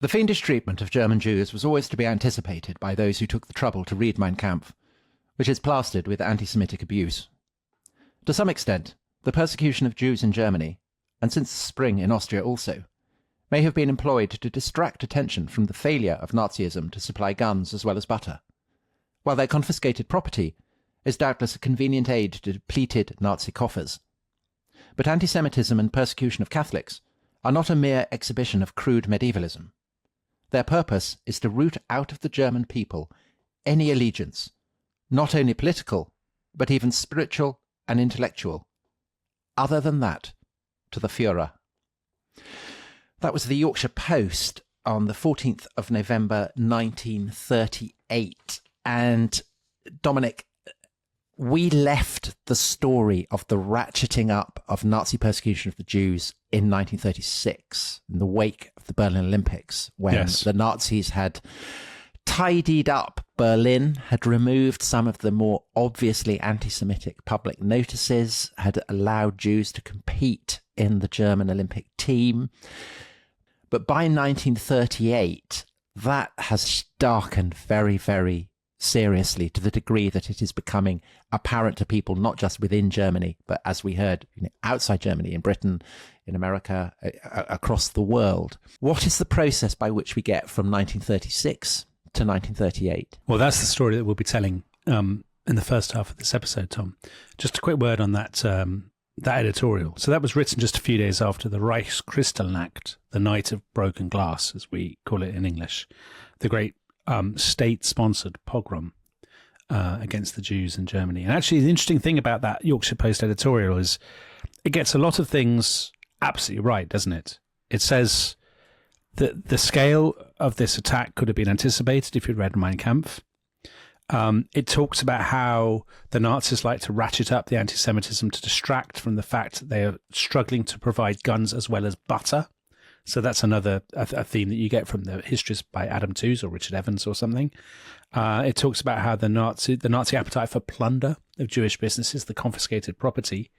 The fiendish treatment of German Jews was always to be anticipated by those who took the trouble to read Mein Kampf, which is plastered with anti-Semitic abuse. To some extent, the persecution of Jews in Germany, and since the spring in Austria also, may have been employed to distract attention from the failure of Nazism to supply guns as well as butter, while their confiscated property is doubtless a convenient aid to depleted Nazi coffers. But anti-Semitism and persecution of Catholics are not a mere exhibition of crude medievalism. Their purpose is to root out of the German people any allegiance, not only political, but even spiritual and intellectual, other than that to the Führer. That was the Yorkshire Post on the 14th of November 1938. And Dominic, we left the story of the ratcheting up of Nazi persecution of the Jews in 1936, in the wake of the Berlin Olympics, when the Nazis had tidied up Berlin, had removed some of the more obviously anti-Semitic public notices, had allowed Jews to compete in the German Olympic team. But by 1938, that has darkened very, very seriously, to the degree that it is becoming apparent to people not just within Germany, but as we heard, outside Germany, in Britain, in America, across the world. What is the process by which we get from 1936 to 1938? Well, that's the story that we'll be telling in the first half of this episode, Tom. Just a quick word on that that editorial. So that was written just a few days after the Reich's Krystallnacht, the Night of Broken Glass, as we call it in English, the great state-sponsored pogrom against the Jews in Germany. And actually, the interesting thing about that Yorkshire Post editorial is it gets a lot of things absolutely right, doesn't it? It says that the scale of this attack could have been anticipated if you'd read Mein Kampf. It talks about how the Nazis like to ratchet up the anti-Semitism to distract from the fact that they are struggling to provide guns as well as butter. So that's another a theme that you get from the histories by Adam Tooze or Richard Evans or something. It talks about how the Nazi appetite for plunder of Jewish businesses, the confiscated property.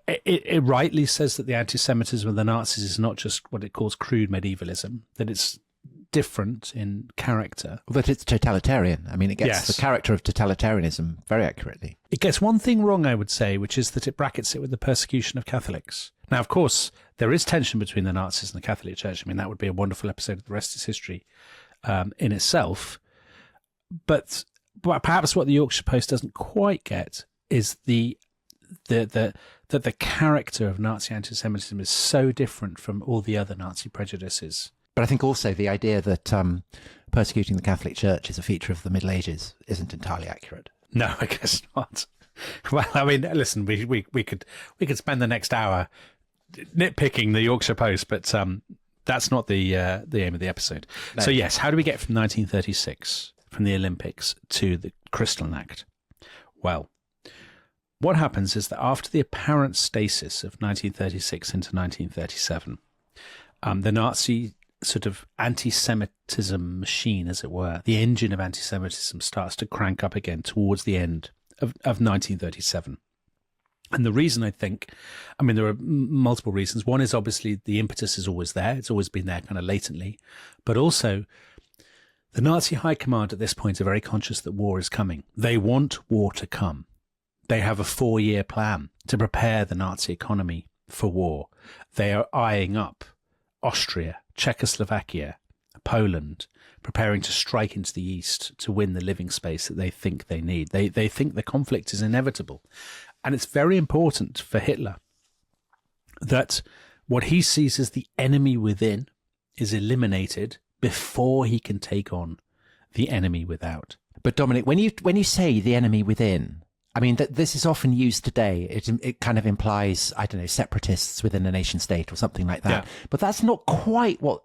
It rightly says that the anti-Semitism of the Nazis is not just what it calls crude medievalism, that it's different in character. That it's totalitarian. I mean, it gets the character of totalitarianism very accurately. It gets one thing wrong, I would say, which is that it brackets it with the persecution of Catholics. Now, of course, there is tension between the Nazis and the Catholic Church. I mean, that would be a wonderful episode of The Rest is History in itself. But perhaps what the Yorkshire Post doesn't quite get is that the character of Nazi anti-Semitism is so different from all the other Nazi prejudices. But I think also the idea that persecuting the Catholic Church is a feature of the Middle Ages isn't entirely accurate. No, I guess not. Well, I mean, listen, we could spend the next hour nitpicking the Yorkshire Post, but that's not the aim of the episode. No. So yes, how do we get from 1936, from the Olympics, to the Krystallnacht? Well, what happens is that after the apparent stasis of 1936 into 1937, the Nazi sort of anti-Semitism machine, as it were, the engine of anti-Semitism starts to crank up again towards the end of 1937. And the reason, I think, I mean, there are multiple reasons. One is obviously the impetus is always there. It's always been there kind of latently. But also, the Nazi high command at this point are very conscious that war is coming. They want war to come. They have a 4-year plan to prepare the Nazi economy for war. They are eyeing up Austria, Czechoslovakia, Poland, preparing to strike into the east to win the living space that they think they need. They think the conflict is inevitable. And it's very important for Hitler that what he sees as the enemy within is eliminated before he can take on the enemy without. But Dominic, when you say the enemy within, I mean, this is often used today. It kind of implies, I don't know, separatists within a nation state or something like that. Yeah. But that's not quite what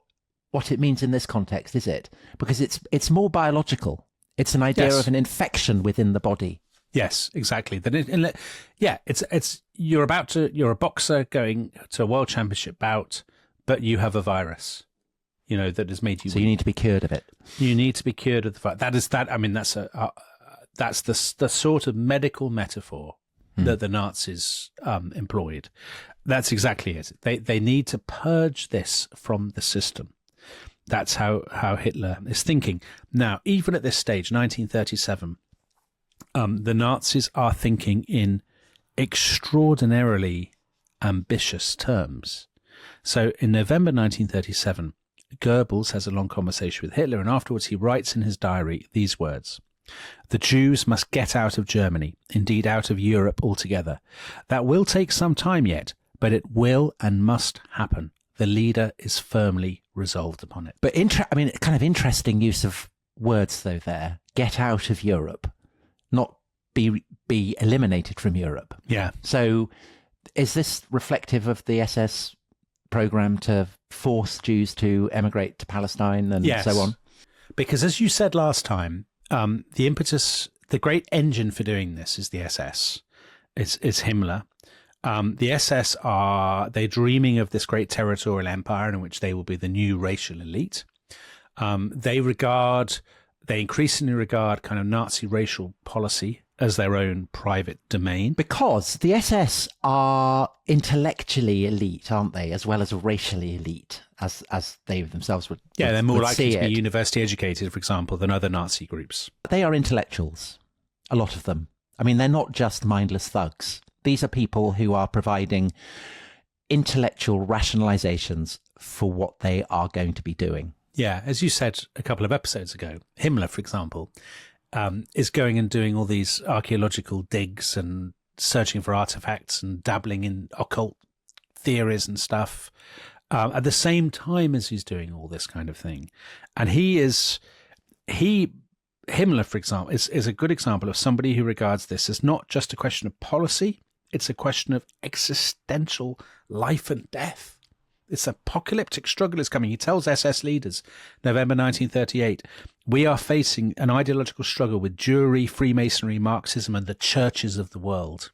it means in this context, is it? Because it's more biological. It's an idea of an infection within the body. Yes, exactly. You're a boxer going to a world championship bout, but you have a virus, that has made you. So you need to be cured of it. You need to be cured of the virus. That's the sort of medical metaphor that the Nazis employed. That's exactly it. They need to purge this from the system. That's how Hitler is thinking. Now, even at this stage, 1937, the Nazis are thinking in extraordinarily ambitious terms. So in November 1937, Goebbels has a long conversation with Hitler, and afterwards he writes in his diary these words: "The Jews must get out of Germany, indeed out of Europe altogether. That will take some time yet, but it will and must happen. The leader is firmly resolved upon it." But kind of interesting use of words though there. Get out of Europe, not be eliminated from Europe. Yeah. So is this reflective of the SS program to force Jews to emigrate to Palestine and so on? Because as you said last time, the impetus, the great engine for doing this is the SS. It's Himmler. The SS they're dreaming of this great territorial empire in which they will be the new racial elite. They increasingly regard kind of Nazi racial policy as their own private domain. Because the SS are intellectually elite, aren't they, as well as racially elite, as they themselves would. Yeah, they're more likely to be it. University educated, for example, than other Nazi groups. They are intellectuals, a lot of them. I mean, they're not just mindless thugs. These are people who are providing intellectual rationalizations for what they are going to be doing. Yeah, as you said a couple of episodes ago, Himmler, for example, is going and doing all these archaeological digs and searching for artifacts and dabbling in occult theories and stuff at the same time as he's doing all this kind of thing. And Himmler, for example, is a good example of somebody who regards this as not just a question of policy, it's a question of existential life and death. This apocalyptic struggle is coming. He tells SS leaders, November 1938, "We are facing an ideological struggle with Jewry, Freemasonry, Marxism, and the churches of the world."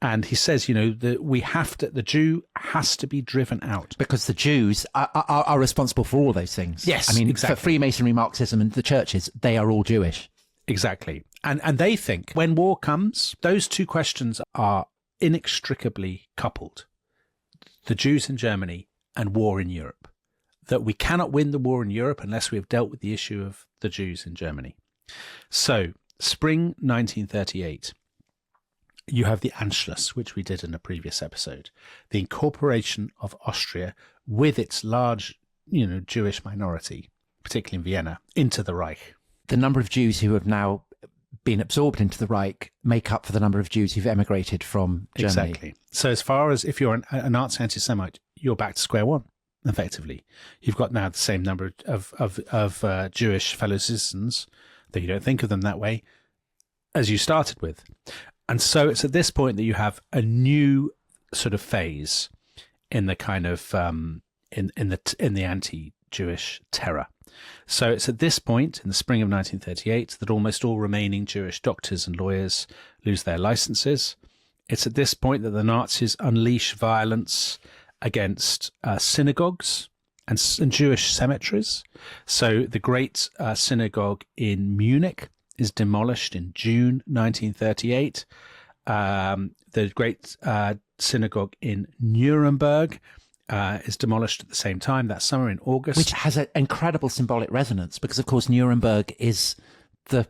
And he says, the Jew has to be driven out. Because the Jews are responsible for all those things. Yes, I mean, exactly. For Freemasonry, Marxism, and the churches, they are all Jewish. Exactly. And they think when war comes, those two questions are inextricably coupled. The Jews in Germany and war in Europe. That we cannot win the war in Europe unless we have dealt with the issue of the Jews in Germany. So, spring 1938, you have the Anschluss, which we did in a previous episode, the incorporation of Austria with its large, Jewish minority, particularly in Vienna, into the Reich. The number of Jews who have now been absorbed into the Reich make up for the number of Jews who've emigrated from Germany. Exactly. So as far as if you're a Nazi anti-Semite, you're back to square one, effectively. You've got now the same number of Jewish fellow citizens, though you don't think of them that way, as you started with. And so it's at this point that you have a new sort of phase in the kind of in the anti-Jewish terror. So it's at this point, in the spring of 1938, that almost all remaining Jewish doctors and lawyers lose their licenses. It's at this point that the Nazis unleash violence against synagogues and Jewish cemeteries. So the great synagogue in Munich is demolished in June 1938. The great synagogue in Nuremberg is demolished at the same time that summer in August. Which has an incredible symbolic resonance because, of course, Nuremberg is the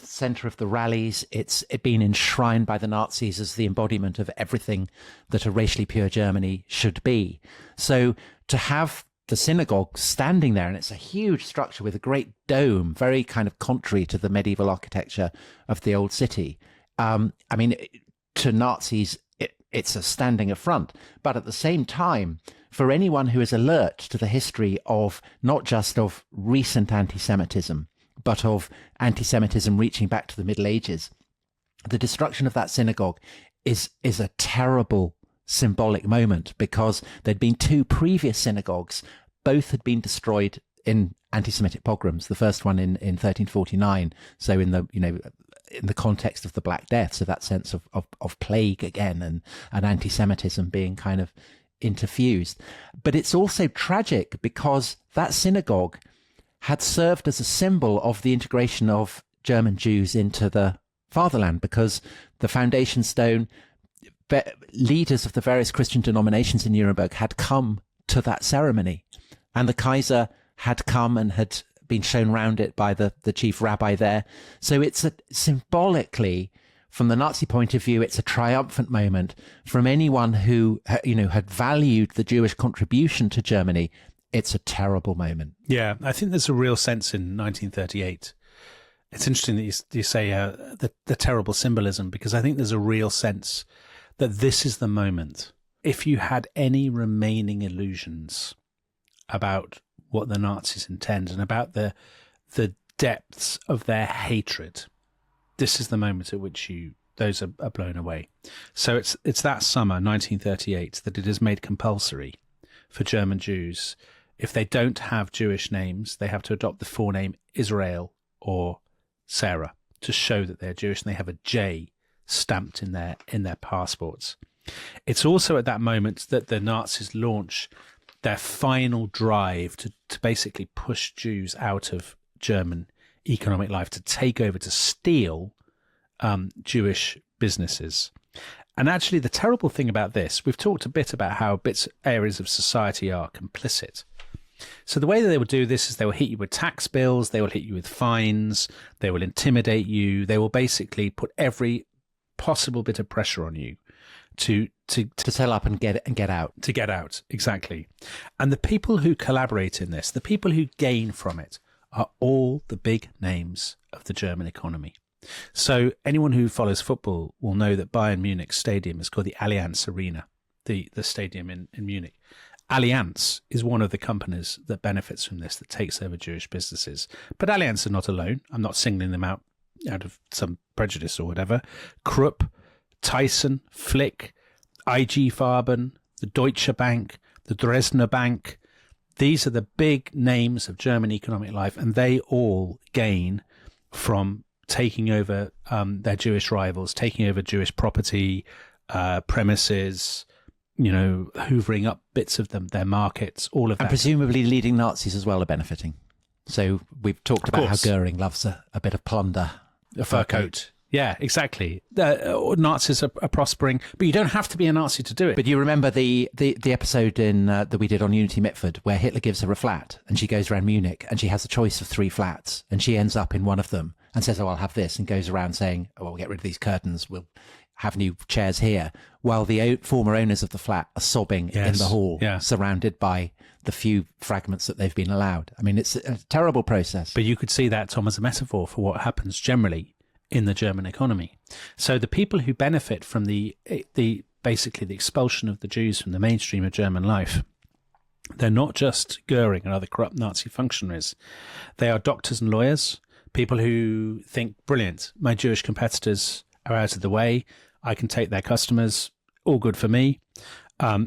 centre of the rallies. It's been enshrined by the Nazis as the embodiment of everything that a racially pure Germany should be. So to have the synagogue standing there, and it's a huge structure with a great dome, very kind of contrary to the medieval architecture of the old city. To Nazis, it's a standing affront. But at the same time, for anyone who is alert to the history of not just of recent anti-Semitism, but of anti-Semitism reaching back to the Middle Ages, the destruction of that synagogue is a terrible symbolic moment, because there'd been two previous synagogues. Both had been destroyed in anti-Semitic pogroms. The first one in 1349. So in the context of the Black Death, so that sense of plague again and anti-Semitism being kind of interfused. But it's also tragic because that synagogue had served as a symbol of the integration of German Jews into the fatherland, because the foundation stone, leaders of the various Christian denominations in Nuremberg had come to that ceremony, and the Kaiser had come and had been shown round it by the chief rabbi there. So it's symbolically, from the Nazi point of view, it's a triumphant moment. From anyone who, had valued the Jewish contribution to Germany, it's a terrible moment. Yeah, I think there's a real sense in 1938. It's interesting that you say the terrible symbolism, because I think there's a real sense that this is the moment. If you had any remaining illusions about what the Nazis intend and about the depths of their hatred, this is the moment at which those are blown away. So it's that summer, 1938, that it is made compulsory for German Jews. If they don't have Jewish names, they have to adopt the forename Israel or Sarah to show that they're Jewish, and they have a J stamped in their passports. It's also at that moment that the Nazis launch their final drive to basically push Jews out of German economic life, to take over, to steal Jewish businesses. And actually, the terrible thing about this, we've talked a bit about how areas of society are complicit. So the way that they will do this is they will hit you with tax bills, they will hit you with fines, they will intimidate you, they will basically put every possible bit of pressure on you to sell up and get out. To get out, exactly. And the people who collaborate in this, the people who gain from it, are all the big names of the German economy. So anyone who follows football will know that Bayern Munich Stadium is called the Allianz Arena, the stadium in Munich. Allianz is one of the companies that benefits from this, that takes over Jewish businesses. But Allianz are not alone. I'm not singling them out of some prejudice or whatever. Krupp, Thyssen, Flick, IG Farben, the Deutsche Bank, the Dresdner Bank. These are the big names of German economic life, and they all gain from taking over their Jewish rivals, taking over Jewish property, premises, hoovering up bits of them, their markets, all of that. And presumably leading Nazis as well are benefiting. So we've talked about how Goering loves a bit of plunder. A fur coat. Yeah, exactly. Nazis are prospering, but you don't have to be a Nazi to do it. But you remember the episode that we did on Unity Mitford, where Hitler gives her a flat and she goes around Munich and she has a choice of 3 flats and she ends up in one of them and says, "Oh, I'll have this," and goes around saying, "Oh, we'll get rid of these curtains, we'll have new chairs here," while the former owners of the flat are sobbing in the hall, surrounded by the few fragments that they've been allowed. I mean, it's a terrible process. But you could see that, Tom, as a metaphor for what happens generally in the German economy. So the people who benefit from the basically the expulsion of the Jews from the mainstream of German life, they're not just Goering and other corrupt Nazi functionaries. They are doctors and lawyers, people who think, brilliant, my Jewish competitors are out of the way, I can take their customers, all good for me.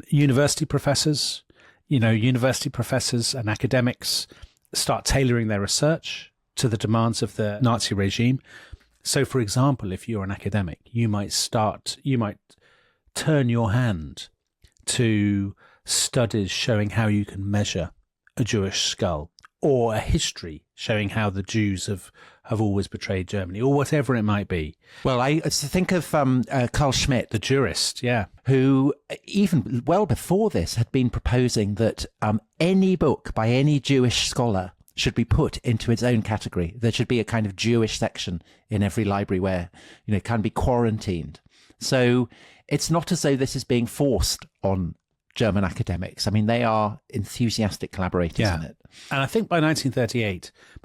University professors and academics start tailoring their research to the demands of the Nazi regime. So, for example, if you're an academic, you might turn your hand to studies showing how you can measure a Jewish skull, or a history showing how the Jews have always betrayed Germany, or whatever it might be. Well, I think of Carl Schmitt, the jurist, who even well before this had been proposing that any book by any Jewish scholar should be put into its own category. There should be a kind of Jewish section in every library where, it can be quarantined. So it's not as though this is being forced on German academics. I mean, they are enthusiastic collaborators in it. And I think by the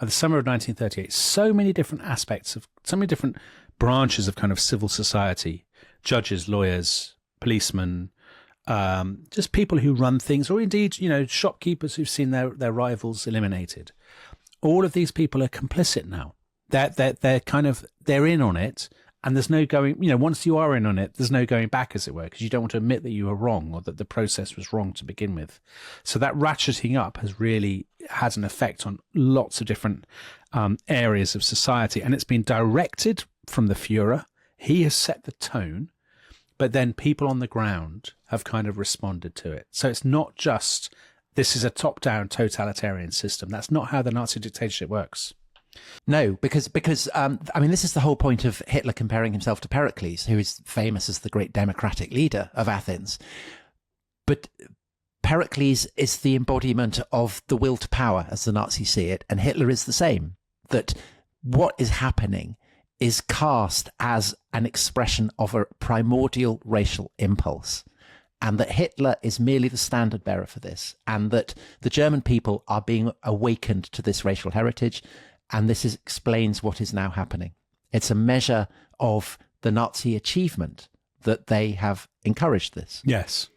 summer of 1938, so many different branches of kind of civil society, judges, lawyers, policemen, just people who run things, or indeed, shopkeepers who've seen their rivals eliminated. All of these people are complicit now. They're in on it. And there's no going, once you are in on it, there's no going back, as it were, because you don't want to admit that you were wrong or that the process was wrong to begin with. So that ratcheting up has really had an effect on lots of different areas of society. And it's been directed from the Führer. He has set the tone, but then people on the ground have kind of responded to it. So it's not just, this is a top-down totalitarian system. That's not how the Nazi dictatorship works. No, because this is the whole point of Hitler comparing himself to Pericles, who is famous as the great democratic leader of Athens. But Pericles is the embodiment of the will to power, as the Nazis see it, and Hitler is the same. That what is happening is cast as an expression of a primordial racial impulse, and that Hitler is merely the standard bearer for this, and that the German people are being awakened to this racial heritage, and this explains what is now happening. It's a measure of the Nazi achievement that they have encouraged this. Yes.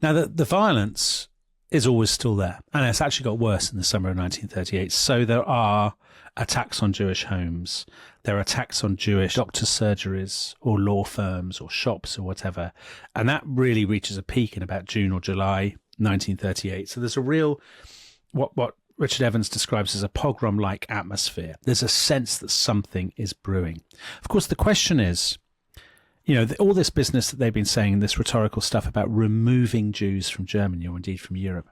Now, the violence is always still there, and it's actually got worse in the summer of 1938. So there are attacks on Jewish homes. There are attacks on Jewish doctors' surgeries or law firms or shops or whatever. And that really reaches a peak in about June or July 1938. So there's a real, what Richard Evans describes as a pogrom-like atmosphere. There's a sense that something is brewing. Of course, the question is, all this business that they've been saying, this rhetorical stuff about removing Jews from Germany or indeed from Europe,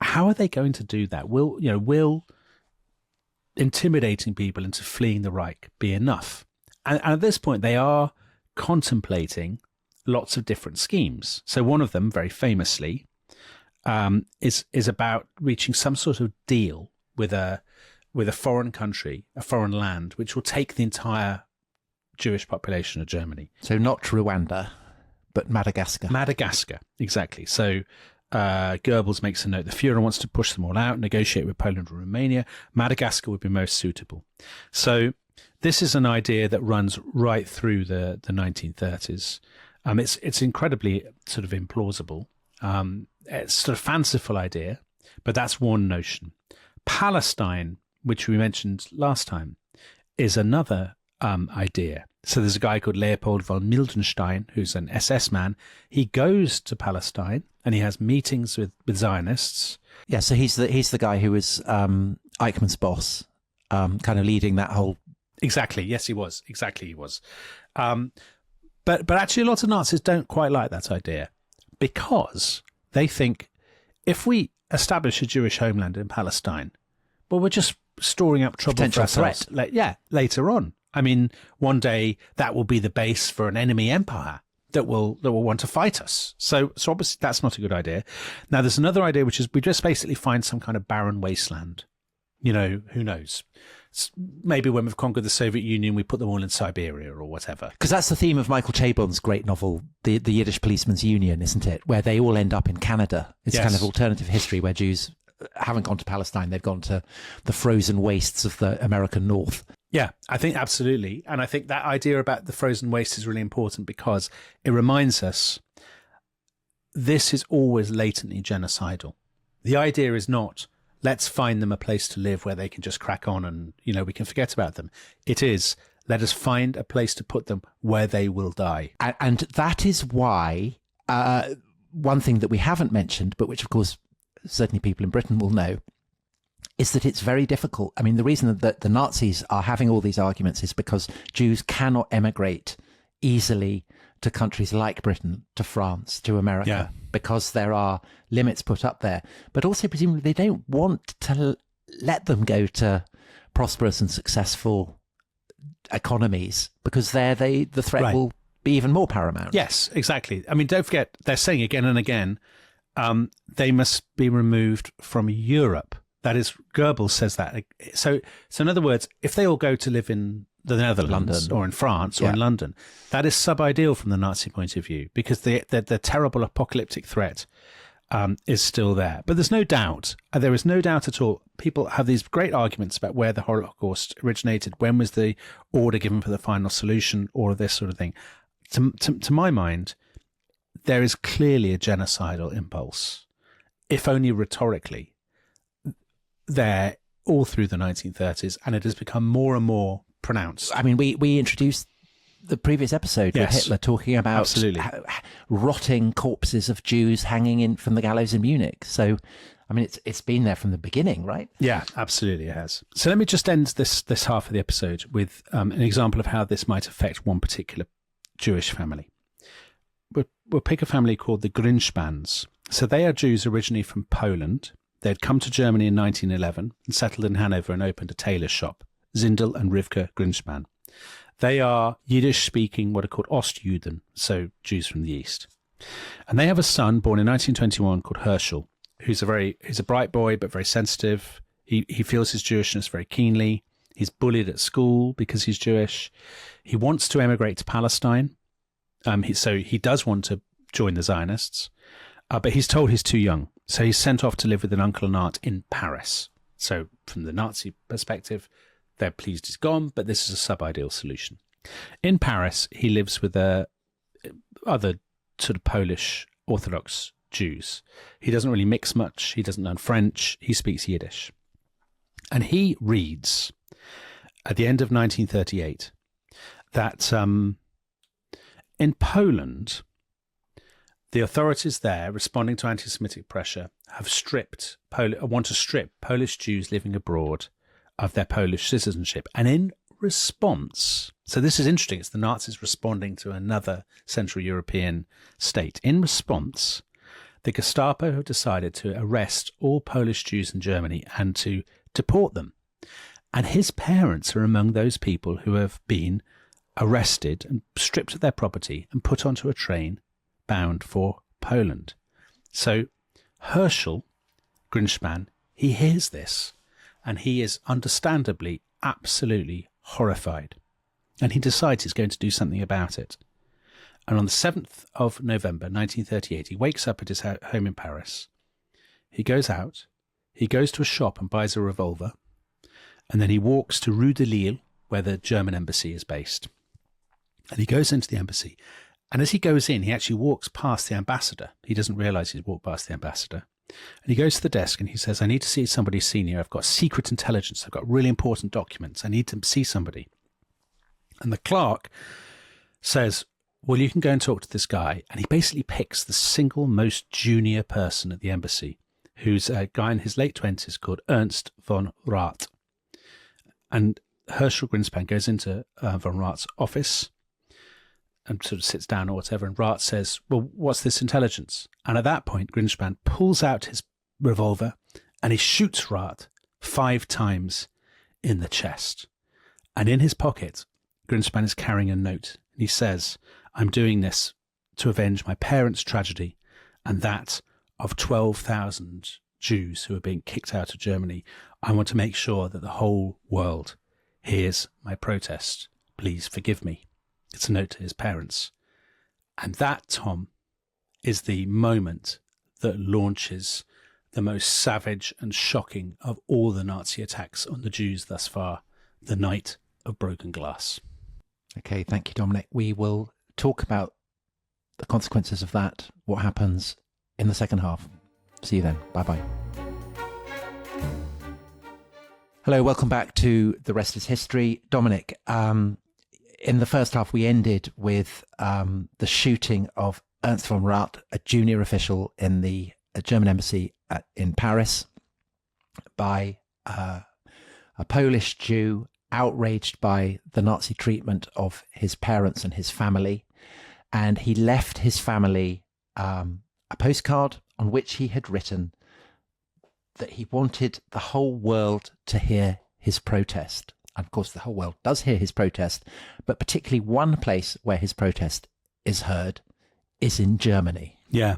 how are they going to do that? Will intimidating people into fleeing the Reich be enough? And at this point, they are contemplating lots of different schemes. So one of them, very famously, is about reaching some sort of deal with a foreign country, a foreign land, which will take the entire Jewish population of Germany. So not Rwanda, but Madagascar. Madagascar, exactly. So Goebbels makes a note. The Fuhrer wants to push them all out, negotiate with Poland and Romania. Madagascar would be most suitable. So this is an idea that runs right through the 1930s. It's incredibly sort of implausible. It's sort of fanciful idea, but that's one notion. Palestine, which we mentioned last time, is another idea. So there's a guy called Leopold von Mildenstein, who's an SS man. He goes to Palestine and he has meetings with Zionists. Yeah, so he's the guy who was Eichmann's boss, kind of leading that whole. Exactly. Yes, he was. Exactly, he was. But actually, a lot of Nazis don't quite like that idea, because they think if we establish a Jewish homeland in Palestine, well, we're just storing up trouble Potential for ourselves. Later on. I mean, one day that will be the base for an enemy empire that will want to fight us. So obviously that's not a good idea. Now, there's another idea, which is we just basically find some kind of barren wasteland. Who knows? Maybe when we've conquered the Soviet Union, we put them all in Siberia or whatever. Because that's the theme of Michael Chabon's great novel, The Yiddish Policeman's Union, isn't it? Where they all end up in Canada. It's kind of alternative history where Jews haven't gone to Palestine. They've gone to the frozen wastes of the American North. Yeah, I think absolutely. And I think that idea about the frozen waste is really important, because it reminds us this is always latently genocidal. The idea is not, let's find them a place to live where they can just crack on and, we can forget about them. It is, let us find a place to put them where they will die. And that is why one thing that we haven't mentioned, but which, of course, certainly people in Britain will know, is that it's very difficult. I mean, the reason that the Nazis are having all these arguments is because Jews cannot emigrate easily to countries like Britain, to France, to America, because there are limits put up there. But also, presumably, they don't want to let them go to prosperous and successful economies, because there the threat will be even more paramount. Yes, exactly. I mean, don't forget, they're saying again and again, they must be removed from Europe. That is, Goebbels says that. So in other words, if they all go to live in the Netherlands London, or in France or in London, that is sub-ideal from the Nazi point of view, because the terrible apocalyptic threat is still there. But there's no doubt, there is no doubt at all, people have these great arguments about where the Holocaust originated, when was the order given for the final solution, all of this sort of thing. To my mind, there is clearly a genocidal impulse, if only rhetorically, there all through the 1930s, and it has become more and more pronounced. I mean, we introduced the previous episode with Hitler talking about rotting corpses of Jews hanging in from the gallows in Munich. So, I mean, it's been there from the beginning, right? Yeah, absolutely it has. So let me just end this half of the episode with an example of how this might affect one particular Jewish family. We'll pick a family called the Grynspans. So they are Jews originally from Poland. They'd come to Germany in 1911 and settled in Hanover and opened a tailor's shop, Zindel and Rivka Grynspan. They are Yiddish-speaking, what are called Ostjuden, so Jews from the East. And they have a son born in 1921 called Herschel, who's a bright boy, but very sensitive. He feels his Jewishness very keenly. He's bullied at school because he's Jewish. He wants to emigrate to Palestine. So he does want to join the Zionists, but he's told he's too young. So he's sent off to live with an uncle and aunt in Paris. So from the Nazi perspective, they're pleased he's gone, but this is a sub-ideal solution. In Paris, he lives with other sort of Polish Orthodox Jews. He doesn't really mix much. He doesn't learn French. He speaks Yiddish. And he reads at the end of 1938 that in Poland, the authorities there, responding to anti-Semitic pressure, want to strip Polish Jews living abroad of their Polish citizenship. And in response, so this is interesting, it's the Nazis responding to another Central European state. In response, the Gestapo have decided to arrest all Polish Jews in Germany and to deport them. And his parents are among those people who have been arrested and stripped of their property and put onto a train bound for Poland. So Herschel Greenspan, he hears this and he is understandably absolutely horrified. And he decides he's going to do something about it. And on the 7th of November 1938, he wakes up at his home in Paris. He goes out, he goes to a shop and buys a revolver, and then he walks to Rue de Lille, where the German embassy is based. And he goes into the embassy. And as he goes in, he actually walks past the ambassador. He doesn't realize he's walked past the ambassador. And he goes to the desk and he says, I need to see somebody senior. I've got secret intelligence. I've got really important documents. I need to see somebody. And the clerk says, well, you can go and talk to this guy. And he basically picks the single most junior person at the embassy, who's a guy in his late 20s called Ernst von Rath. And Herschel Greenspan goes into von Rath's office and sort of sits down or whatever, and Rath says, well, what's this intelligence? And at that point, Greenspan pulls out his revolver and he shoots Rath 5 times in the chest. And in his pocket, Greenspan is carrying a note. And he says, I'm doing this to avenge my parents' tragedy and that of 12,000 Jews who are being kicked out of Germany. I want to make sure that the whole world hears my protest. Please forgive me. It's a note to his parents. And that, Tom, is the moment that launches the most savage and shocking of all the Nazi attacks on the Jews thus far, the Night of Broken Glass. Okay, thank you, Dominic. We will talk about the consequences of that, what happens in the second half. See you then. Bye-bye. Hello, welcome back to The Rest is History. Dominic, in the first half, we ended with the shooting of Ernst von Rath, a junior official in the German embassy in Paris, by a Polish Jew outraged by the Nazi treatment of his parents and his family. And he left his family a postcard on which he had written that he wanted the whole world to hear his protest. And of course, the whole world does hear his protest, but particularly one place where his protest is heard is in Germany. Yeah.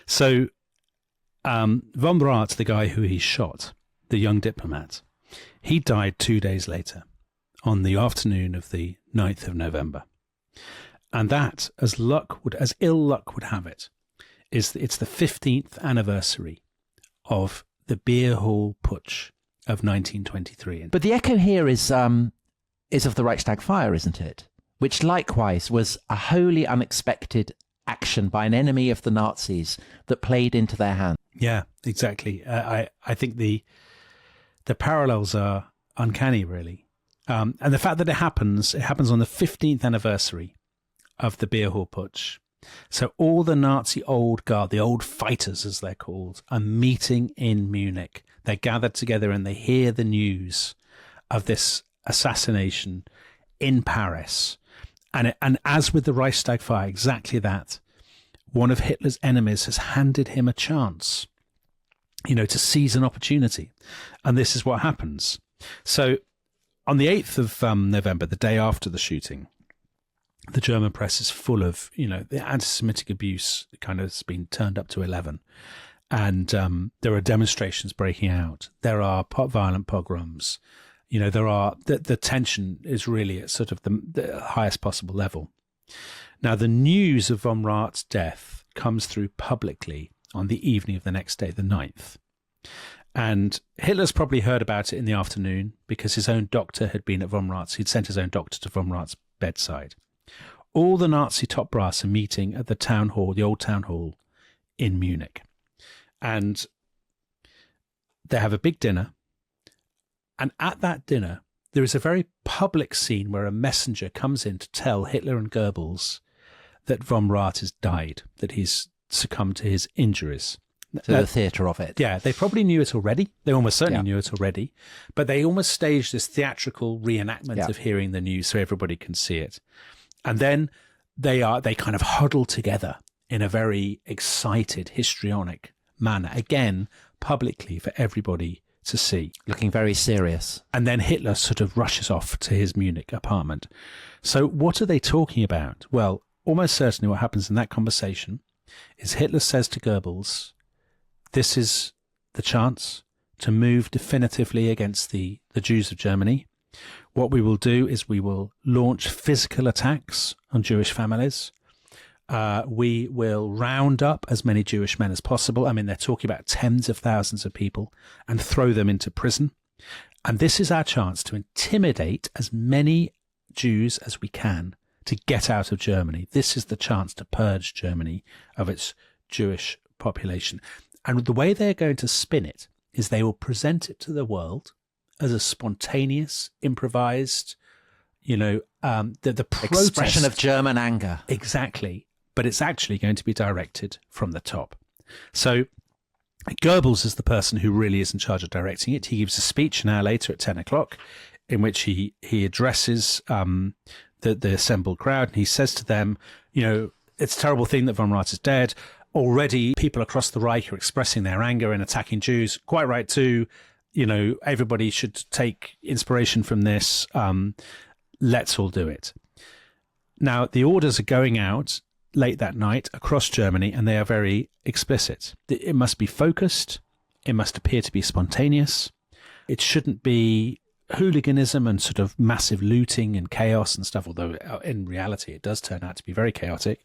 So von Rath, the guy who he shot, the young diplomat, he died 2 days later on the afternoon of the 9th of November. And that, as ill luck would have it, it's the 15th anniversary of the beer hall putsch of 1923. But the echo here is of the Reichstag fire, isn't it? Which likewise was a wholly unexpected action by an enemy of the Nazis that played into their hands. Yeah, exactly. I think the parallels are uncanny, really. And the fact that it happens on the 15th anniversary of the beer hall putsch. So all the Nazi old guard, the old fighters as they're called, are meeting in Munich. They're gathered together and they hear the news of this assassination in Paris. And as with the Reichstag fire, exactly that. One of Hitler's enemies has handed him a chance, to seize an opportunity. And this is what happens. So on the 8th of November, the day after the shooting, the German press is full of, the anti-Semitic abuse kind of has been turned up to 11. And there are demonstrations breaking out. There are violent pogroms. The tension is really at sort of the highest possible level. Now, the news of von Rath's death comes through publicly on the evening of the next day, the 9th. And Hitler's probably heard about it in the afternoon because his own doctor had been at von Rath's. He'd sent his own doctor to von Rath's bedside. All the Nazi top brass are meeting at the town hall, the old town hall in Munich. And they have a big dinner. And at that dinner, there is a very public scene where a messenger comes in to tell Hitler and Goebbels that von Rath has died, that he's succumbed to his injuries. To the theatre of it. Yeah, they probably knew it already. They almost certainly knew it already. But they almost staged this theatrical reenactment of hearing the news so everybody can see it. And then they kind of huddle together in a very excited, histrionic manner, again, publicly for everybody to see. Looking very serious. And then Hitler sort of rushes off to his Munich apartment. So what are they talking about? Well, almost certainly what happens in that conversation is Hitler says to Goebbels, this is the chance to move definitively against the Jews of Germany. What we will do is we will launch physical attacks on Jewish families. We will round up as many Jewish men as possible. I mean, they're talking about tens of thousands of people, and throw them into prison. And this is our chance to intimidate as many Jews as we can to get out of Germany. This is the chance to purge Germany of its Jewish population. And the way they're going to spin it is they will present it to the world as a spontaneous, improvised, the protest. Expression of German anger. Exactly. But it's actually going to be directed from the top. So Goebbels is the person who really is in charge of directing it. He gives a speech an hour later at 10 o'clock in which he addresses the assembled crowd. And he says to them, it's a terrible thing that von Rath is dead. Already people across the Reich are expressing their anger and attacking Jews. Quite right too. Everybody should take inspiration from this. Let's all do it. Now, the orders are going out late that night across Germany, and they are very explicit. It must be focused. It must appear to be spontaneous. It shouldn't be hooliganism and sort of massive looting and chaos and stuff, although in reality it does turn out to be very chaotic.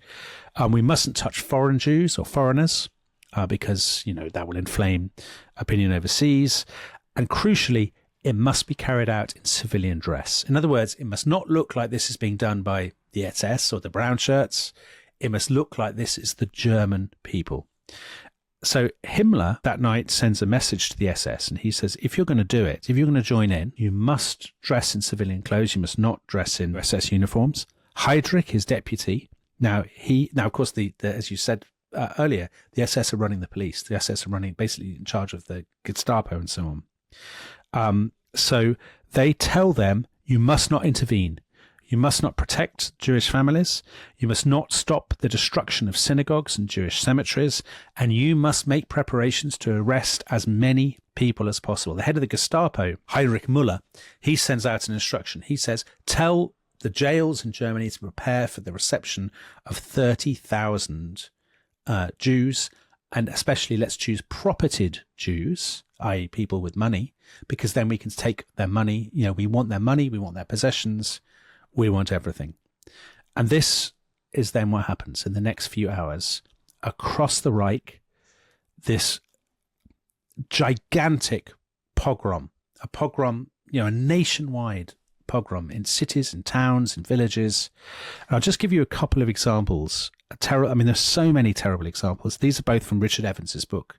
We mustn't touch foreign Jews or foreigners because, that will inflame opinion overseas. And crucially, it must be carried out in civilian dress. In other words, it must not look like this is being done by the SS or the brown shirts. It must look like this is the German people. So Himmler that night sends a message to the SS, and he says, if you're going to do it, if you're going to join in, you must dress in civilian clothes. You must not dress in SS uniforms. Heydrich, his deputy, now of course, as you said earlier, the SS are running the police. The SS are running basically in charge of the Gestapo and so on. So they tell them, you must not intervene. You must not protect Jewish families. You must not stop the destruction of synagogues and Jewish cemeteries. And you must make preparations to arrest as many people as possible. The head of the Gestapo, Heinrich Müller, he sends out an instruction. He says, tell the jails in Germany to prepare for the reception of 30,000 Jews. And especially let's choose propertied Jews, i.e. people with money, because then we can take their money. We want their money. We want their possessions. We want everything. And this is then what happens in the next few hours across the Reich, this gigantic pogrom, a nationwide pogrom in cities and towns and villages. And I'll just give you a couple of examples. There's so many terrible examples. These are both from Richard Evans's book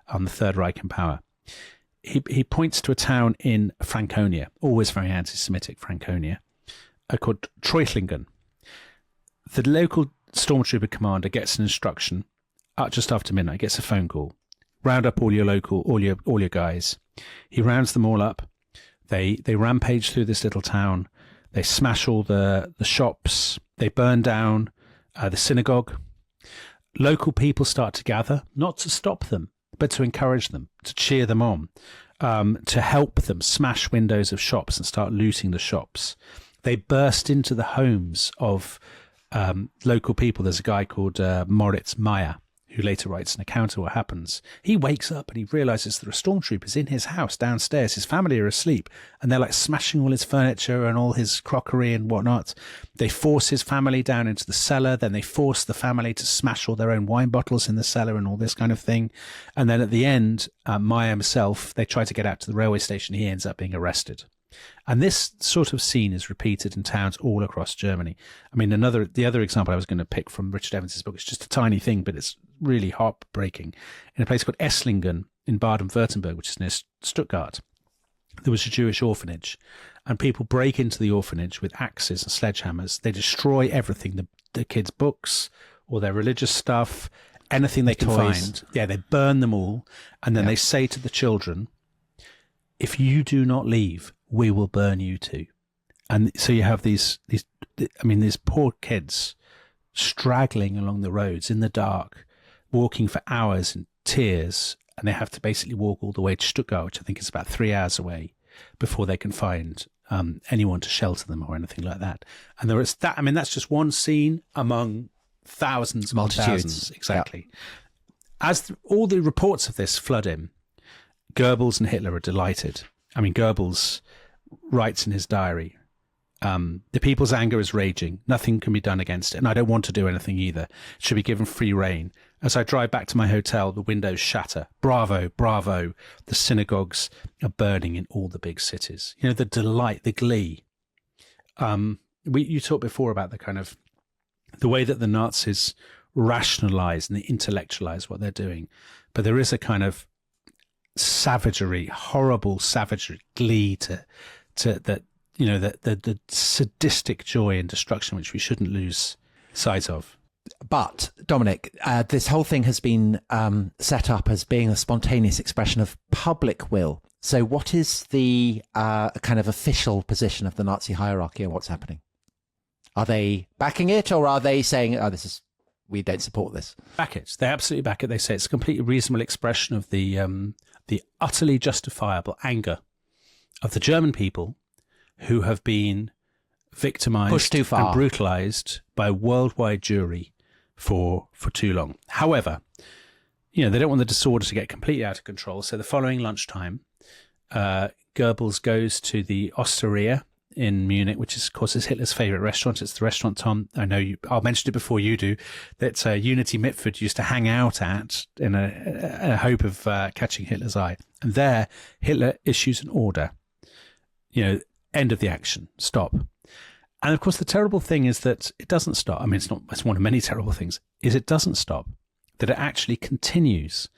on the Third Reich and Power. He points to a town in Franconia, always very anti-Semitic Franconia, called Treuchtlingen. The local stormtrooper commander gets an instruction just after midnight, gets a phone call. Round up all your guys. He rounds them all up. They rampage through this little town. They smash all the shops. They burn down the synagogue. Local people start to gather, not to stop them, but to encourage them, to cheer them on, to help them smash windows of shops and start looting the shops. They burst into the homes of local people. There's a guy called Moritz Meyer, who later writes an account of what happens. He wakes up and he realizes there are stormtroopers in his house downstairs. His family are asleep and they're like smashing all his furniture and all his crockery and whatnot. They force his family down into the cellar. Then they force the family to smash all their own wine bottles in the cellar and all this kind of thing. And then at the end, Meyer himself, they try to get out to the railway station. He ends up being arrested. And this sort of scene is repeated in towns all across Germany. I mean, the other example I was going to pick from Richard Evans's book, it's just a tiny thing, but it's really heartbreaking. In a place called Esslingen in Baden-Württemberg, which is near Stuttgart, there was a Jewish orphanage, and people break into the orphanage with axes and sledgehammers. They destroy everything, the kids' books, all their religious stuff, anything they can find. Yeah, they burn them all, and then they say to the children, if you do not leave, we will burn you too. And so you have these poor kids straggling along the roads in the dark, walking for hours in tears, and they have to basically walk all the way to Stuttgart, which I think is about 3 hours away, before they can find anyone to shelter them or anything like that. And there is that. I mean, that's just one scene among thousands, multitudes, thousands, exactly. Yeah. As all the reports of this flood in, Goebbels and Hitler are delighted. I mean, Goebbels writes in his diary, the people's anger is raging. Nothing can be done against it. And I don't want to do anything either. It should be given free rein. As I drive back to my hotel, the windows shatter. Bravo, bravo. The synagogues are burning in all the big cities. You know, the delight, the glee. You talked before about the kind of the way that the Nazis rationalize and they intellectualize what they're doing. But there is a kind of savagery, horrible savagery, glee to that, you know, the sadistic joy and destruction which we shouldn't lose sight of. But Dominic, this whole thing has been set up as being a spontaneous expression of public will. So what is the kind of official position of the Nazi hierarchy and what's happening? Are they backing it, or are they saying, "Oh, we don't support this"? Back it. They absolutely back it. They say it's a completely reasonable expression of the utterly justifiable anger of the German people who have been victimized, pushed too far, and brutalized by a worldwide jury for too long. However, you know, they don't want the disorder to get completely out of control. So the following lunchtime, Goebbels goes to the Osteria in Munich, which is, of course, is Hitler's favorite restaurant. It's the restaurant, Tom, I know I'll mention it before you do, that Unity Mitford used to hang out at in a hope of catching Hitler's eye. And there, Hitler issues an order, you know, end of the action, stop. And of course, the terrible thing is that it doesn't stop. I mean, it's one of many terrible things, is it doesn't stop, that it actually continues,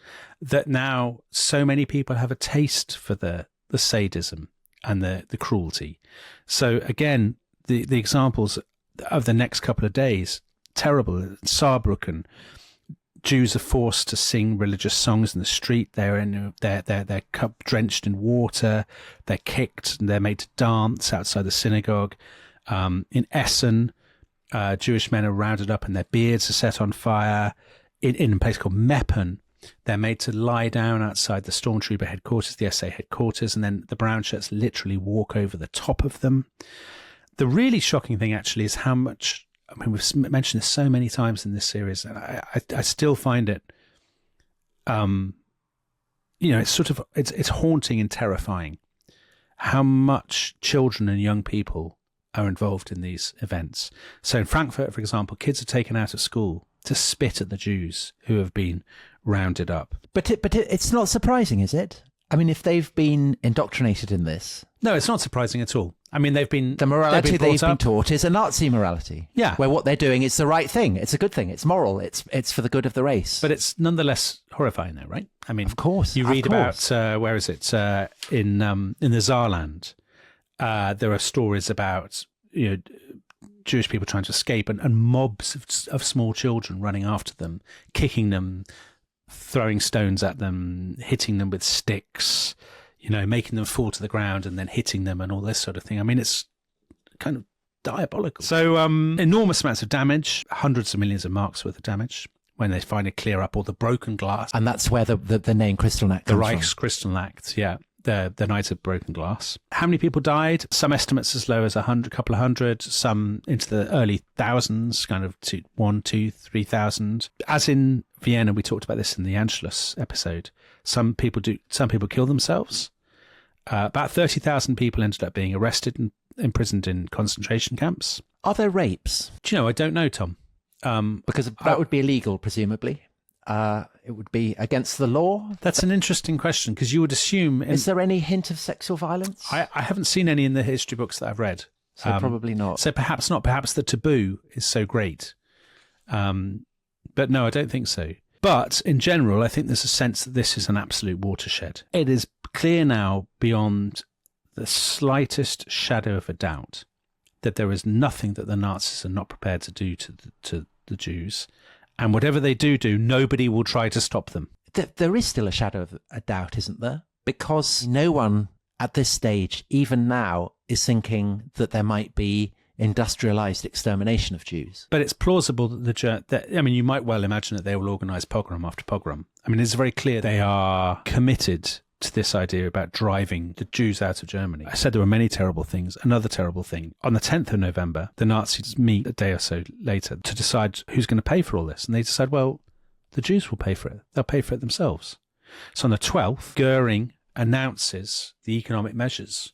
that now so many people have a taste for the sadism and the cruelty. So again, the examples of the next couple of days, terrible. Saarbrücken, Jews are forced to sing religious songs in the street. They're drenched in water. They're kicked and they're made to dance outside the synagogue. In Essen, Jewish men are rounded up and their beards are set on fire. In a place called Meppen, they're made to lie down outside the stormtrooper headquarters, the SA headquarters, and then the brown shirts literally walk over the top of them. The really shocking thing, actually, is how much, I mean, we've mentioned this so many times in this series, and I still find it, you know, it's sort of, it's haunting and terrifying how much children and young people are involved in these events. So in Frankfurt, for example, kids are taken out of school to spit at the Jews who have been rounded up. But it's not surprising, is it? I mean, if they've been indoctrinated in this... No, it's not surprising at all. I mean, the morality they've been taught is a Nazi morality. Yeah. Where what they're doing is the right thing. It's a good thing. It's moral. It's for the good of the race. But it's nonetheless horrifying, though, right? I mean, of course. You read about, where is it? In the Saarland, there are stories about, you know, Jewish people trying to escape and mobs of small children running after them, kicking them, throwing stones at them, hitting them with sticks, you know, making them fall to the ground and then hitting them and all this sort of thing. I mean, it's kind of diabolical. So enormous amounts of damage, hundreds of millions of marks worth of damage when they finally clear up all the broken glass. And that's where the name Krystallnacht comes from. The Reich's Krystallnacht, yeah. the night of broken glass. How many people died? Some estimates as low as 100, couple of hundred, some into the early thousands, kind of 1, 2, 3,000. As in Vienna, we talked about this in the Anschluss episode. Some people kill themselves. About 30,000 people ended up being arrested and imprisoned in concentration camps. Are there rapes? Do you know? I don't know, Tom. Because that would be illegal, presumably. It would be against the law. That's an interesting question, because you would assume... Is there any hint of sexual violence? I haven't seen any in the history books that I've read. So probably not. So perhaps not. Perhaps the taboo is so great. But no, I don't think so. But in general, I think there's a sense that this is an absolute watershed. It is clear now, beyond the slightest shadow of a doubt, that there is nothing that the Nazis are not prepared to do to the Jews. And whatever they do, nobody will try to stop them. There is still a shadow of a doubt, isn't there? Because no one at this stage, even now, is thinking that there might be industrialized extermination of Jews. But it's plausible that you might well imagine that they will organize pogrom after pogrom. I mean, it's very clear they are committed to this idea about driving the Jews out of Germany. I said there were many terrible things. Another terrible thing. On the 10th of November, the Nazis meet a day or so later to decide who's going to pay for all this. And they decide, well, the Jews will pay for it. They'll pay for it themselves. So on the 12th, Goering announces the economic measures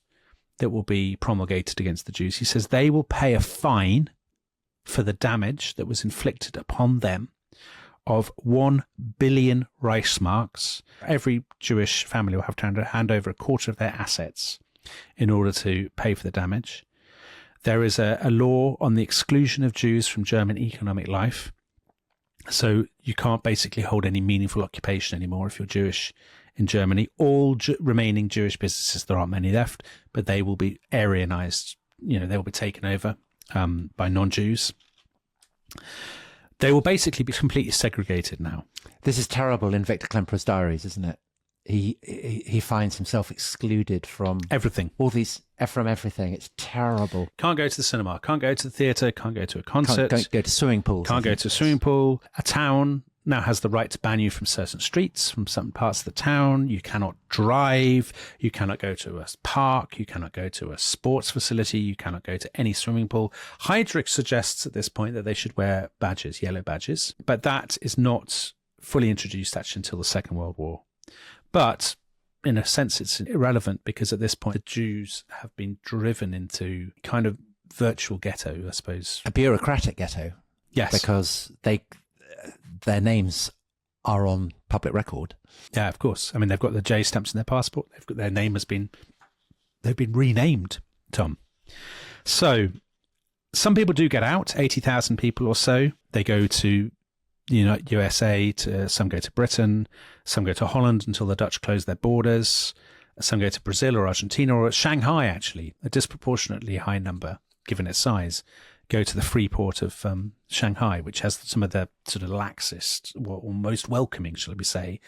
that will be promulgated against the Jews. He says they will pay a fine for the damage that was inflicted upon them of 1 billion Reichsmarks. Every Jewish family will have to hand over a quarter of their assets in order to pay for the damage. There is a law on the exclusion of Jews from German economic life. So you can't basically hold any meaningful occupation anymore if you're Jewish in Germany. All remaining Jewish businesses, there aren't many left, but they will be Aryanized. They will be taken over by non-Jews. They will basically be completely segregated now. This is terrible in Victor Klemperer's diaries, isn't it? He finds himself excluded from everything. From everything. It's terrible. Can't go to the cinema, can't go to the theatre, can't go to a concert. Can't go to swimming pools. Can't go to a swimming pool. A town now has the right to ban you from certain streets, from some parts of the town. You cannot drive. You cannot go to a park. You cannot go to a sports facility. You cannot go to any swimming pool. Heydrich suggests at this point that they should wear badges, yellow badges. But that is not fully introduced actually until the Second World War. But in a sense, it's irrelevant because at this point, the Jews have been driven into kind of virtual ghetto, I suppose. A bureaucratic ghetto. Yes. Because their names are on public record. Yeah, of course. I mean, they've got the J stamps in their passport. Their name they've been renamed, Tom. So some people do get out, 80,000 people or so. They go to USA, some go to Britain, some go to Holland until the Dutch close their borders. Some go to Brazil or Argentina or Shanghai, actually, a disproportionately high number, given its size, go to the free port of Shanghai, which has some of the sort of laxest or most welcoming, shall we say,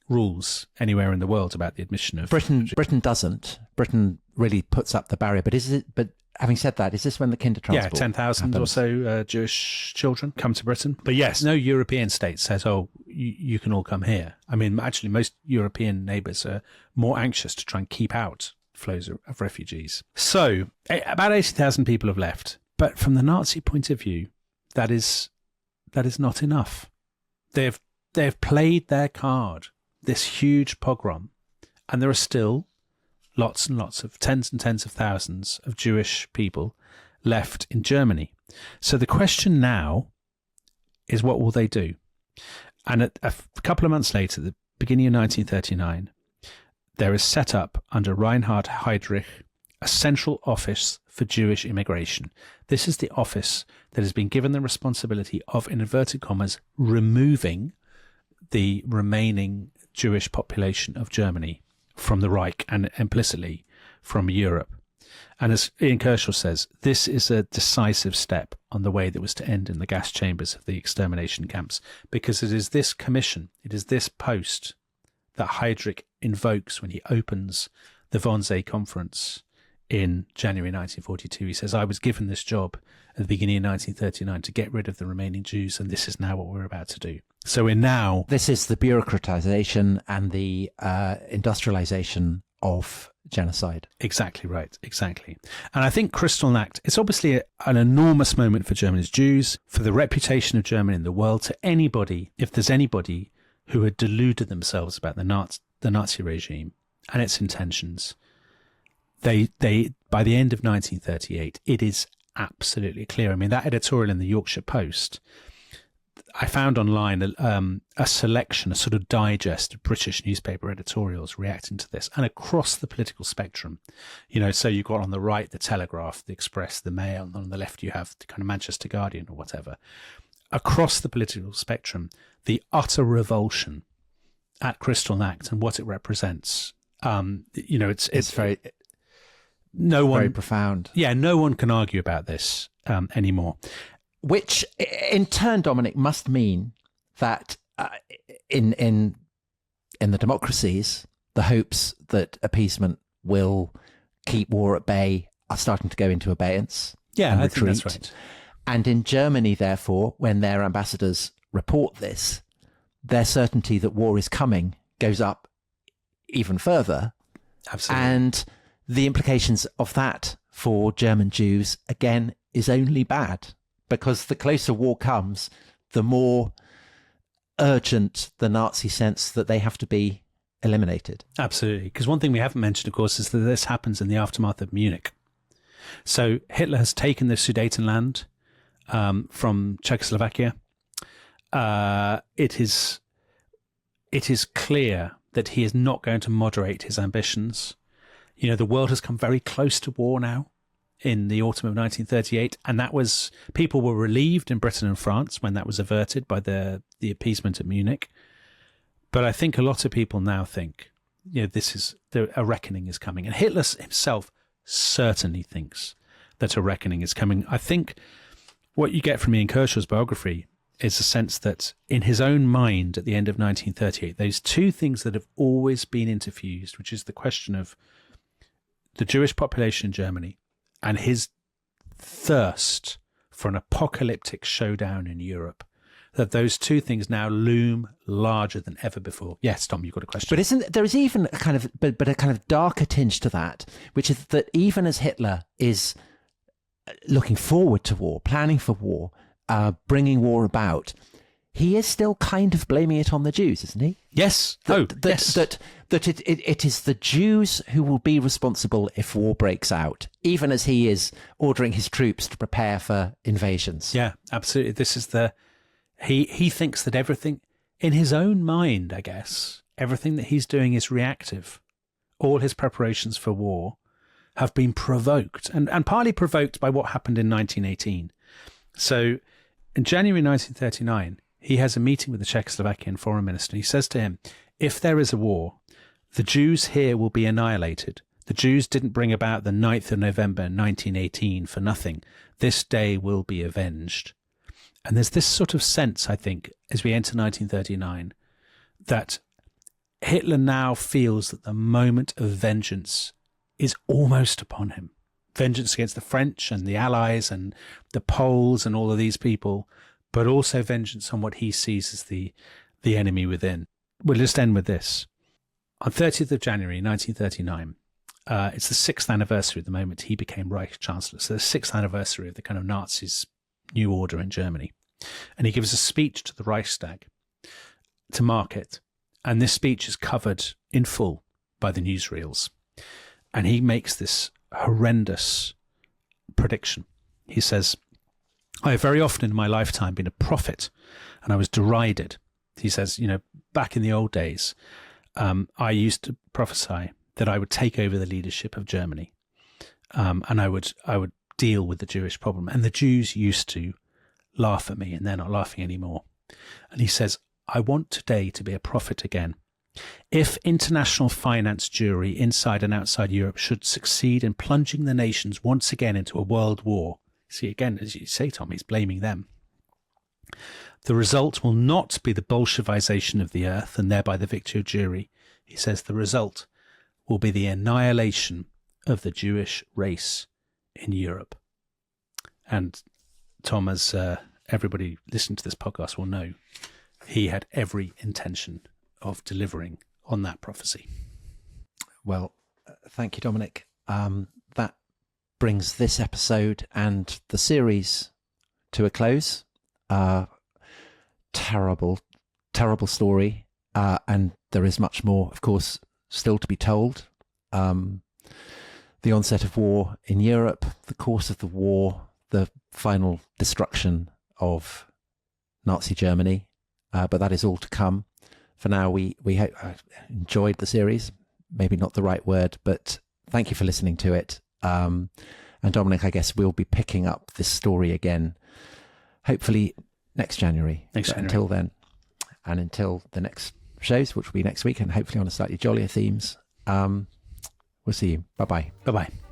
rules anywhere in the world about the admission of Britain doesn't. Britain really puts up the barrier. But having said that, is this when the kinder transport? Yeah, 10,000 or so Jewish children come to Britain. But yes, no European state says, oh, you can all come here. I mean, actually, most European neighbours are more anxious to try and keep out flows of refugees. So about 80,000 people have left. But from the Nazi point of view, that is not enough. They've played their card, this huge pogrom, and there are still lots and lots of tens and tens of thousands of Jewish people left in Germany. So the question now is, what will they do? And a couple of months later, the beginning of 1939, there is set up under Reinhard Heydrich a central office for Jewish immigration. This is the office that has been given the responsibility of, in inverted commas, removing the remaining Jewish population of Germany from the Reich and implicitly from Europe. And as Ian Kershaw says, this is a decisive step on the way that was to end in the gas chambers of the extermination camps, because it is this commission, it is this post that Heydrich invokes when he opens the Wannsee Conference in January 1942. He says, I was given this job at the beginning of 1939 to get rid of the remaining Jews, and this is now what we're about to do. So we're now... This is the bureaucratization and the industrialization of genocide. Exactly right, exactly. And I think Kristallnacht, it's obviously an enormous moment for Germany's Jews, for the reputation of Germany in the world, to anybody, if there's anybody who had deluded themselves about the Nazi regime and its intentions. They by the end of 1938, it is absolutely clear. I mean, that editorial in the Yorkshire Post, I found online a selection, a sort of digest of British newspaper editorials reacting to this, and across the political spectrum. So you've got on the right the Telegraph, the Express, the Mail, and on the left you have the kind of Manchester Guardian or whatever. Across the political spectrum, the utter revulsion at Kristallnacht and what it represents. It's very... very profound. Yeah, no one can argue about this anymore. Which, in turn, Dominic, must mean that in the democracies, the hopes that appeasement will keep war at bay are starting to go into abeyance. Yeah, and I think that's right. And in Germany, therefore, when their ambassadors report this, their certainty that war is coming goes up even further. Absolutely. And the implications of that for German Jews, again, is only bad. Because the closer war comes, the more urgent the Nazi sense that they have to be eliminated. Absolutely. Because one thing we haven't mentioned, of course, is that this happens in the aftermath of Munich. So Hitler has taken the Sudetenland from Czechoslovakia. It is clear that he is not going to moderate his ambitions. The world has come very close to war now. In the autumn of 1938, and that was, people were relieved in Britain and France when that was averted by the appeasement at Munich. But I think a lot of people now think, a reckoning is coming, and Hitler himself certainly thinks that a reckoning is coming. I think what you get from Ian Kershaw's biography is a sense that in his own mind at the end of 1938, those two things that have always been interfused, which is the question of the Jewish population in Germany and his thirst for an apocalyptic showdown in Europe, that those two things now loom larger than ever before. Yes, Tom, you've got a question. But there is even a kind of darker tinge to that, which is that even as Hitler is looking forward to war, planning for war, bringing war about, he is still kind of blaming it on the Jews, isn't he? Yes. Yes. That it is the Jews who will be responsible if war breaks out, even as he is ordering his troops to prepare for invasions. Yeah, absolutely. This is he thinks that everything, in his own mind, I guess, everything that he's doing is reactive. All his preparations for war have been provoked, and partly provoked by what happened in 1918. So in January 1939, he has a meeting with the Czechoslovakian foreign minister. He says to him, if there is a war, the Jews here will be annihilated. The Jews didn't bring about the 9th of November 1918 for nothing. This day will be avenged. And there's this sort of sense, I think, as we enter 1939, that Hitler now feels that the moment of vengeance is almost upon him. Vengeance against the French and the Allies and the Poles and all of these people, but also vengeance on what he sees as the enemy within. We'll just end with this. On 30th of January 1939, it's the 6th anniversary of the moment he became Reich Chancellor. So the 6th anniversary of the kind of Nazis' new order in Germany. And he gives a speech to the Reichstag to mark it. And this speech is covered in full by the newsreels. And he makes this horrendous prediction. He says, I have very often in my lifetime been a prophet, and I was derided. He says, back in the old days, I used to prophesy that I would take over the leadership of Germany, and I would deal with the Jewish problem. And the Jews used to laugh at me, and they're not laughing anymore. And he says, I want today to be a prophet again. If international finance Jewry inside and outside Europe should succeed in plunging the nations once again into a world war, see, again, as you say, Tom, he's blaming them. The result will not be the Bolshevization of the earth and thereby the victory of Jewry. He says the result will be the annihilation of the Jewish race in Europe. And Tom, as everybody listening to this podcast will know, he had every intention of delivering on that prophecy. Well, thank you, Dominic. That brings this episode and the series to a close. Terrible story. And there is much more, of course, still to be told. The onset of war in Europe, the course of the war, the final destruction of Nazi Germany. But that is all to come. For now, we hope enjoyed the series. Maybe not the right word, but thank you for listening to it. And Dominic, I guess we'll be picking up this story again, hopefully next January. Until then, and until the next shows, which will be next week, and hopefully on a slightly jollier themes. We'll see you. Bye-bye. Bye-bye.